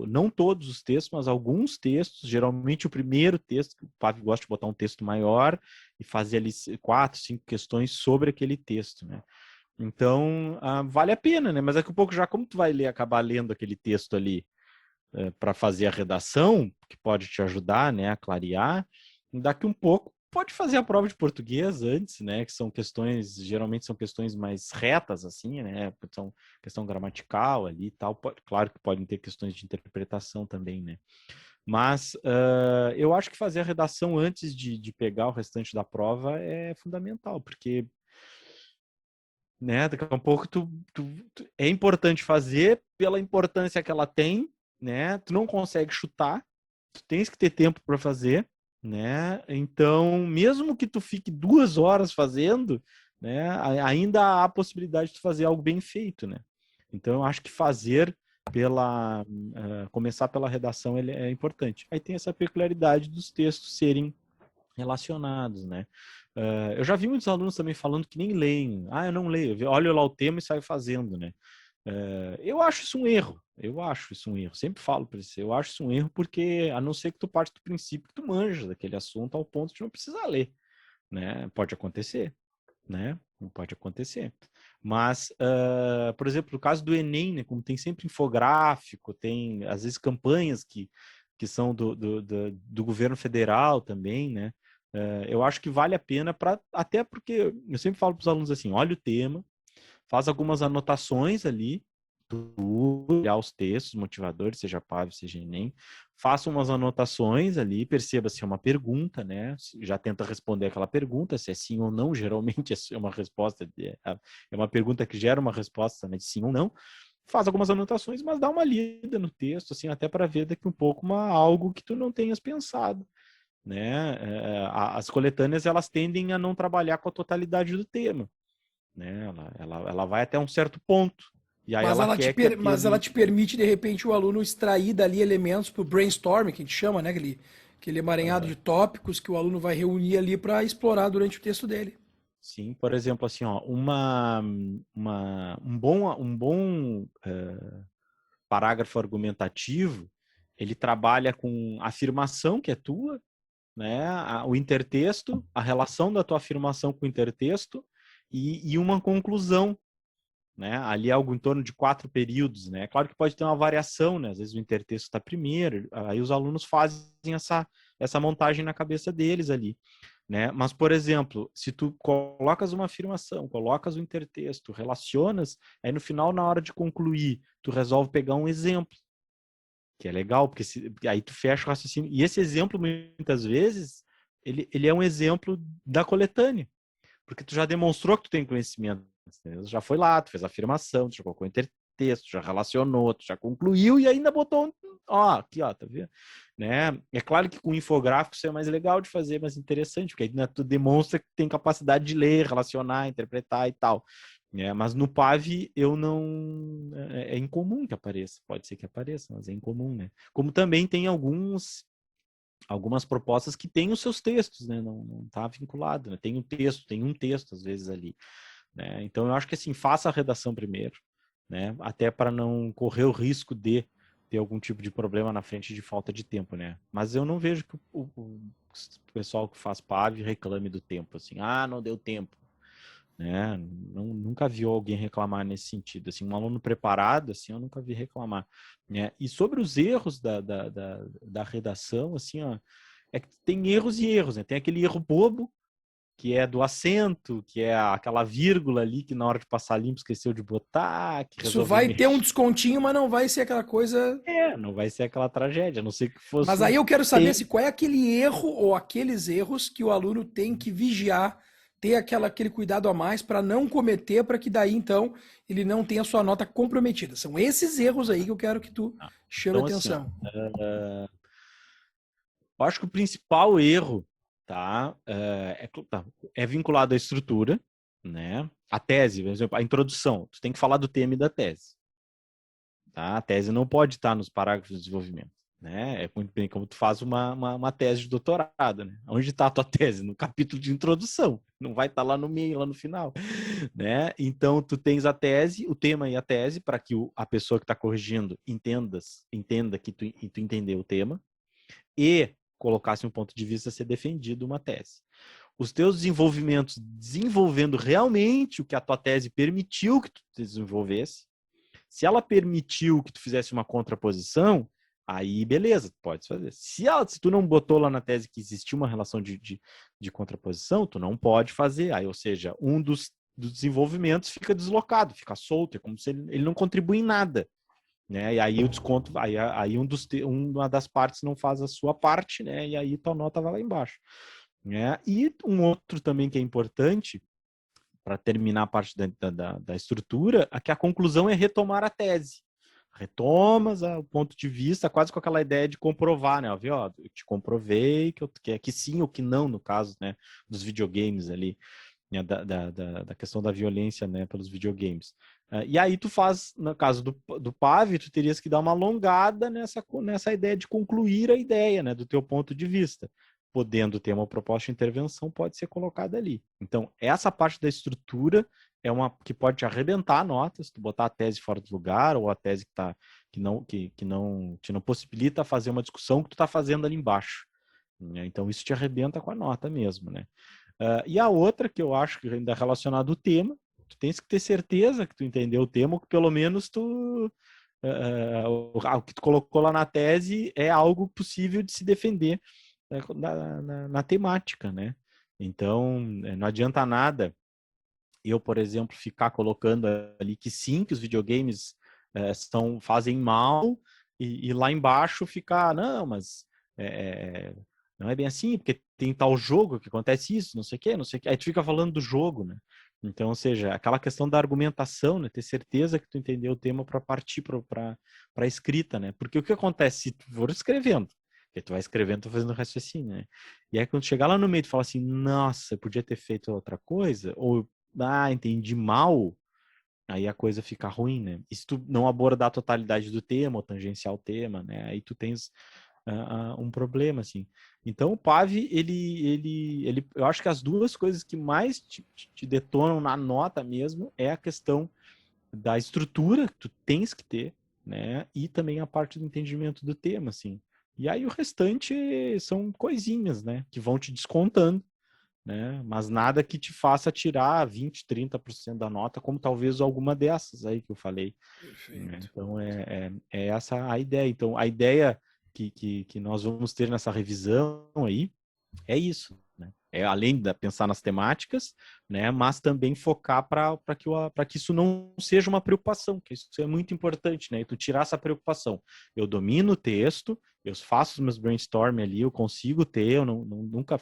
não todos os textos, mas alguns textos, geralmente o primeiro texto, o Pavio gosta de botar um texto maior e fazer ali 4, 5 questões sobre aquele texto, né? Então, vale a pena, né? Mas daqui a pouco já, como tu vai acabar lendo aquele texto ali para fazer a redação, que pode te ajudar, né, a clarear, daqui um pouco pode fazer a prova de português antes, né, que são questões, geralmente são questões mais retas, assim, né, são questão gramatical ali e tal, claro que podem ter questões de interpretação também, né, mas eu acho que fazer a redação antes de pegar o restante da prova é fundamental, porque, né, daqui a pouco é importante fazer pela importância que ela tem, né, tu não consegue chutar, tu tens que ter tempo para fazer, né? Então, mesmo que tu fique 2 horas fazendo, né, ainda há a possibilidade de tu fazer algo bem feito, né? Então, eu acho que começar pela redação ele é importante. Aí tem essa peculiaridade dos textos serem relacionados, né? Eu já vi muitos alunos também falando que nem leem. Eu não leio. Olho lá o tema e saio fazendo, né? Eu acho isso um erro. Sempre falo para você. Eu acho isso um erro porque, a não ser que tu parte do princípio que tu manja daquele assunto ao ponto de não precisar ler, né? Pode acontecer, né? Pode acontecer. Mas, por exemplo, no caso do Enem, né? Como tem sempre infográfico, tem às vezes campanhas que são do governo federal também, né? Eu acho que vale a pena até porque eu sempre falo para os alunos assim, olha o tema, faz algumas anotações ali, olhar os textos motivadores, seja PAV, seja Enem, faça umas anotações ali, perceba se é uma pergunta, né? Já tenta responder aquela pergunta, se é sim ou não, geralmente é uma resposta, é uma pergunta que gera uma resposta, né, de sim ou não. Faz algumas anotações, mas dá uma lida no texto, assim, até para ver daqui um pouco algo que tu não tenhas pensado, né? As coletâneas, elas tendem a não trabalhar com a totalidade do tema, né? Ela vai até um certo ponto. E aí Mas ela te permite, de repente, o aluno extrair dali elementos para o brainstorming, que a gente chama, né? Aquele emaranhado de tópicos que o aluno vai reunir ali para explorar durante o texto dele. Sim, por exemplo, assim, ó, um bom parágrafo argumentativo, ele trabalha com afirmação, que é tua, né? O intertexto, a relação da tua afirmação com o intertexto e uma conclusão, né? Ali é algo em torno de 4 períodos, né? Claro que pode ter uma variação, né? Às vezes o intertexto está primeiro, aí os alunos fazem essa montagem na cabeça deles ali, né? Mas, por exemplo, se tu colocas uma afirmação, colocas o intertexto, relacionas, aí no final, na hora de concluir, tu resolve pegar um exemplo, Que é legal, porque aí tu fecha o raciocínio. E esse exemplo, muitas vezes, ele é um exemplo da coletânea. Porque tu já demonstrou que tu tem conhecimento. Entendeu? Já foi lá, tu fez a afirmação, tu já colocou intertexto, já relacionou, tu já concluiu e ainda botou ó, aqui, ó, tá vendo? Né? É claro que com infográfico isso é mais legal de fazer, mais interessante, porque aí, né, tu demonstra que tem capacidade de ler, relacionar, interpretar e tal. Né? Mas no PAV eu não... É incomum que apareça. Pode ser que apareça, mas é incomum, né? Como também tem algumas propostas que têm os seus textos, né? Não está vinculado, né? Tem um texto às vezes ali, né? Então eu acho que assim, faça a redação primeiro, né? Até para não correr o risco de ter algum tipo de problema na frente de falta de tempo, né? Mas eu não vejo que o pessoal que faz PAV reclame do tempo, assim, não deu tempo, né? Nunca vi alguém reclamar nesse sentido. Assim, um aluno preparado, assim, eu nunca vi reclamar. Né? E sobre os erros da redação, assim, ó, é que tem erros e erros, né? Tem aquele erro bobo, que é do acento, que é aquela vírgula ali que na hora de passar limpo esqueceu de botar, que Isso resolveu vai ter um mexer. descontinho, mas não vai ser aquela coisa. Não vai ser aquela tragédia, a não ser que fosse Mas um aí eu quero saber se tempo. qual é aquele erro ou aqueles erros que o aluno tem que vigiar, ter aquele cuidado a mais para não cometer, para que daí então ele não tenha sua nota comprometida. São esses erros aí que eu quero que tu chame Então, assim, ó, atenção. eu acho que o principal erro, tá, tá, é vinculado à estrutura, né? A tese, por exemplo, a introdução. Tu tem que falar do tema e da tese. Tá? A tese não pode estar nos parágrafos de desenvolvimento. Né? É muito bem como tu faz uma tese de doutorado. Né? Onde está a tua tese? No capítulo de introdução. Não vai estar lá no meio, lá no final. Né? Então, tu tens a tese, o tema e a tese, para que a pessoa que está corrigindo entenda que tu entendeu o tema e colocasse um ponto de vista a ser defendido uma tese. Os teus desenvolvimentos, desenvolvendo realmente o que a tua tese permitiu que tu desenvolvesse, se ela permitiu que tu fizesse uma contraposição, aí beleza, tu pode fazer. Se tu não botou lá na tese que existia uma relação de contraposição, tu não pode fazer. Aí, ou seja, um dos desenvolvimentos fica deslocado, fica solto, é como se ele não contribui em nada. Né? E aí o desconto, aí uma das partes não faz a sua parte, né? E aí tua nota vai lá embaixo. Né? E um outro também que é importante, para terminar a parte da estrutura, é que a conclusão é retomar a tese. Retomas o ponto de vista, quase com aquela ideia de comprovar, né? Ó, eu te comprovei que sim ou que não, no caso, né? Dos videogames ali, né? Da questão da violência, né? Pelos videogames. E aí tu faz, no caso do PAV, tu terias que dar uma alongada nessa ideia de concluir a ideia, né? Do teu ponto de vista. Podendo ter uma proposta de intervenção, pode ser colocada ali. Então, essa parte da estrutura é uma que pode te arrebentar a nota, se tu botar a tese fora do lugar, ou a tese que não te não possibilita fazer uma discussão que tu está fazendo ali embaixo. Né? Então, isso te arrebenta com a nota mesmo, né? E a outra, que eu acho que ainda é relacionada ao tema, tu tens que ter certeza que tu entendeu o tema, ou que pelo menos o que tu colocou lá na tese é algo possível de se defender na temática, né? Então, não adianta nada eu, por exemplo, ficar colocando ali que sim, que os videogames fazem mal e lá embaixo ficar, não, mas não é bem assim, porque tem tal jogo que acontece isso, não sei o quê, não sei o quê. Aí tu fica falando do jogo, né? Então, ou seja, aquela questão da argumentação, né? Ter certeza que tu entendeu o tema para partir para a escrita, né? Porque o que acontece se tu for escrevendo? Porque tu vai escrevendo, tu fazendo raciocínio, né? E aí quando chegar lá no meio, tu fala assim, nossa, eu podia ter feito outra coisa, ou entendi mal, aí a coisa fica ruim, né? E se tu não abordar a totalidade do tema, ou tangenciar o tema, né? Aí tu tens um problema, assim. Então o PAV, eu acho que as duas coisas que mais te detonam na nota mesmo é a questão da estrutura que tu tens que ter, né? E também a parte do entendimento do tema, assim. E aí o restante são coisinhas, né? Que vão te descontando, né? Mas nada que te faça tirar 20, 30% da nota, como talvez alguma dessas aí que eu falei. Né? Perfeito. Então, é essa a ideia. Então, a ideia que nós vamos ter nessa revisão aí é isso, né? além de pensar nas temáticas, né, mas também focar para que isso não seja uma preocupação, que isso é muito importante, né, e tu tirar essa preocupação. Eu domino o texto, eu faço os meus brainstorm ali, eu consigo ter, eu nunca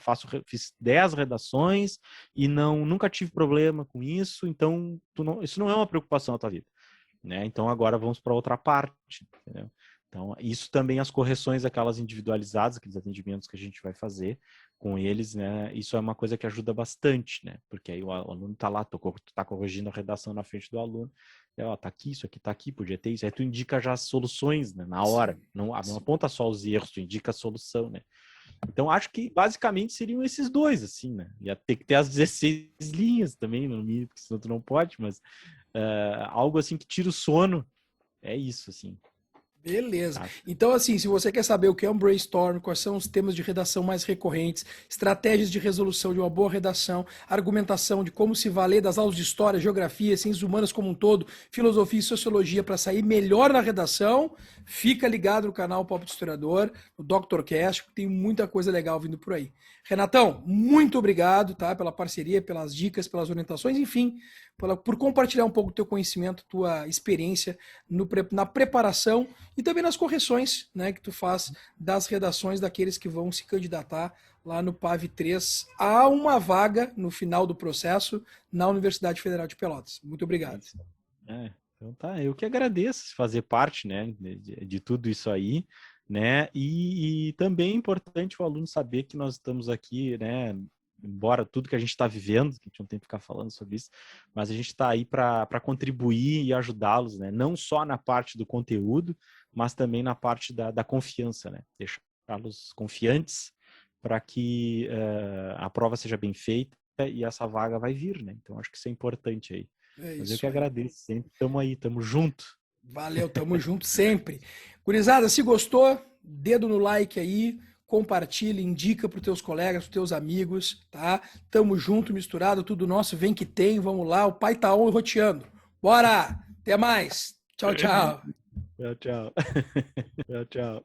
fiz 10 redações e nunca tive problema com isso, então isso não é uma preocupação na tua vida, né? Então agora vamos para outra parte, entendeu? Então, isso também, as correções, aquelas individualizadas, aqueles atendimentos que a gente vai fazer com eles, né? Isso é uma coisa que ajuda bastante, né? Porque aí o aluno está lá, tu tá corrigindo a redação na frente do aluno, ó, tá aqui, isso aqui tá aqui, podia ter isso. Aí tu indica já as soluções, né? Na hora. Sim, Não sim. aponta só os erros, tu indica a solução, né? Então, acho que basicamente seriam esses dois, assim, né? Ia ter que ter as 16 linhas também, no mínimo, porque senão tu não pode, mas algo assim que tira o sono, é isso, assim. Beleza. Acho. Então, assim, se você quer saber o que é um brainstorm, quais são os temas de redação mais recorrentes, estratégias de resolução de uma boa redação, argumentação de como se valer das aulas de história, geografia, ciências humanas como um todo, filosofia e sociologia para sair melhor na redação, fica ligado no canal Papo de Historiador, no Dr. Cast, tem muita coisa legal vindo por aí. Renatão, muito obrigado, tá, pela parceria, pelas dicas, pelas orientações, enfim, por compartilhar um pouco do teu conhecimento, tua experiência na preparação e também nas correções, né, que tu faz das redações daqueles que vão se candidatar lá no PAV 3 a uma vaga no final do processo na Universidade Federal de Pelotas. Muito obrigado. Então tá, eu que agradeço fazer parte, né, de tudo isso aí, né, e também é importante o aluno saber que nós estamos aqui, né, embora tudo que a gente está vivendo, que a gente não tem que ficar falando sobre isso, mas a gente está aí para contribuir e ajudá-los, né, não só na parte do conteúdo, mas também na parte da confiança, né, deixá-los confiantes para que a prova seja bem feita e essa vaga vai vir, né, então acho que isso é importante aí. É Mas eu isso que aí. agradeço, sempre estamos aí, estamos junto. Valeu, tamo junto sempre. Gurizada, se gostou, dedo no like aí, compartilha, indica para os teus colegas, para os teus amigos, tá? Tamo junto, misturado, tudo nosso, vem que tem, vamos lá, o pai tá on e roteando. Bora! Até mais! Tchau, tchau! Tchau, tchau. Tchau, tchau.